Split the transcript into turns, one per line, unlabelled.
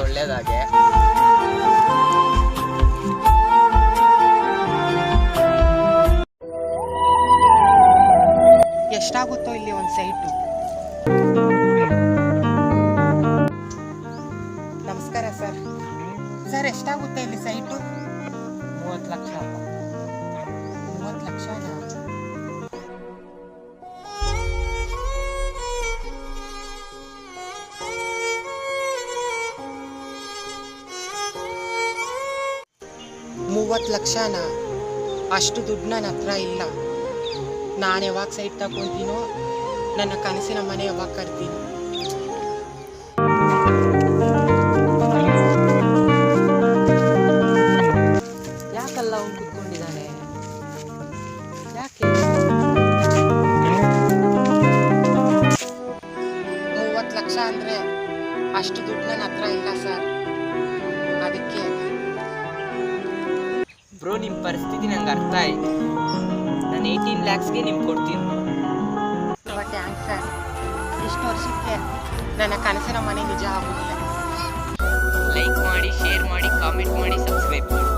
ಒಳ್ಳೇದಾಗೆ.
ಎಷ್ಟಾಗುತ್ತೋ ಇಲ್ಲಿ ಒಂದು ಸೈಟು? ನಮಸ್ಕಾರ ಸರ್. ಸರ್ ಎಷ್ಟಾಗುತ್ತೆ ಇಲ್ಲಿ ಸೈಟು?
30 ಲಕ್ಷ.
30 ಲಕ್ಷನಾ? ಲಕ್ಷನಾ? ಅಷ್ಟು ದುಡ್ಡು ನನ್ನ ಹತ್ರ ಇಲ್ಲ. ನಾನು ಯಾವಾಗ ಸೈಟ್ ತಗೊತೀನೋ ನನ್ನ ಕನಸಿನ ಮನೆ ಯಾವಾಗ ಕಟ್ತೀನಿ.
ಯಾಕಲ್ಲ ಅವ್ನು ಕುತ್ಕೊಂಡಿದ್ದಾನೆ? ಯಾಕೆ?
30 ಲಕ್ಷ ಅಂದರೆ ಅಷ್ಟು ದುಡ್ಡು ನನ್ನ ಹತ್ರ ಇಲ್ಲ ಸರ್. ಅದಕ್ಕೆ
ಬ್ರೋ, ನಿಮ್ಮ ಪರಿಸ್ಥಿತಿ ನಂಗೆ ಅರ್ಥ ಆಯ್ತು. ನಾನು 18 ಲ್ಯಾಕ್ಸ್ಗೆ ನಿಮ್ಗೆ ಕೊಡ್ತೀನಿ.
ತುಂಬ ಥ್ಯಾಂಕ್ಸ್ ಸರ್. ಇಷ್ಟು ವರ್ಷಕ್ಕೆ ನನ್ನ ಕನಸಿನ ಮನೆ ನಿಜ ಆಗೋದಿಲ್ಲ.
ಲೈಕ್ ಮಾಡಿ, ಶೇರ್ ಮಾಡಿ, ಕಾಮೆಂಟ್ ಮಾಡಿ, ಸಬ್ಸ್ಕ್ರೈಬ್ ಮಾಡಿ.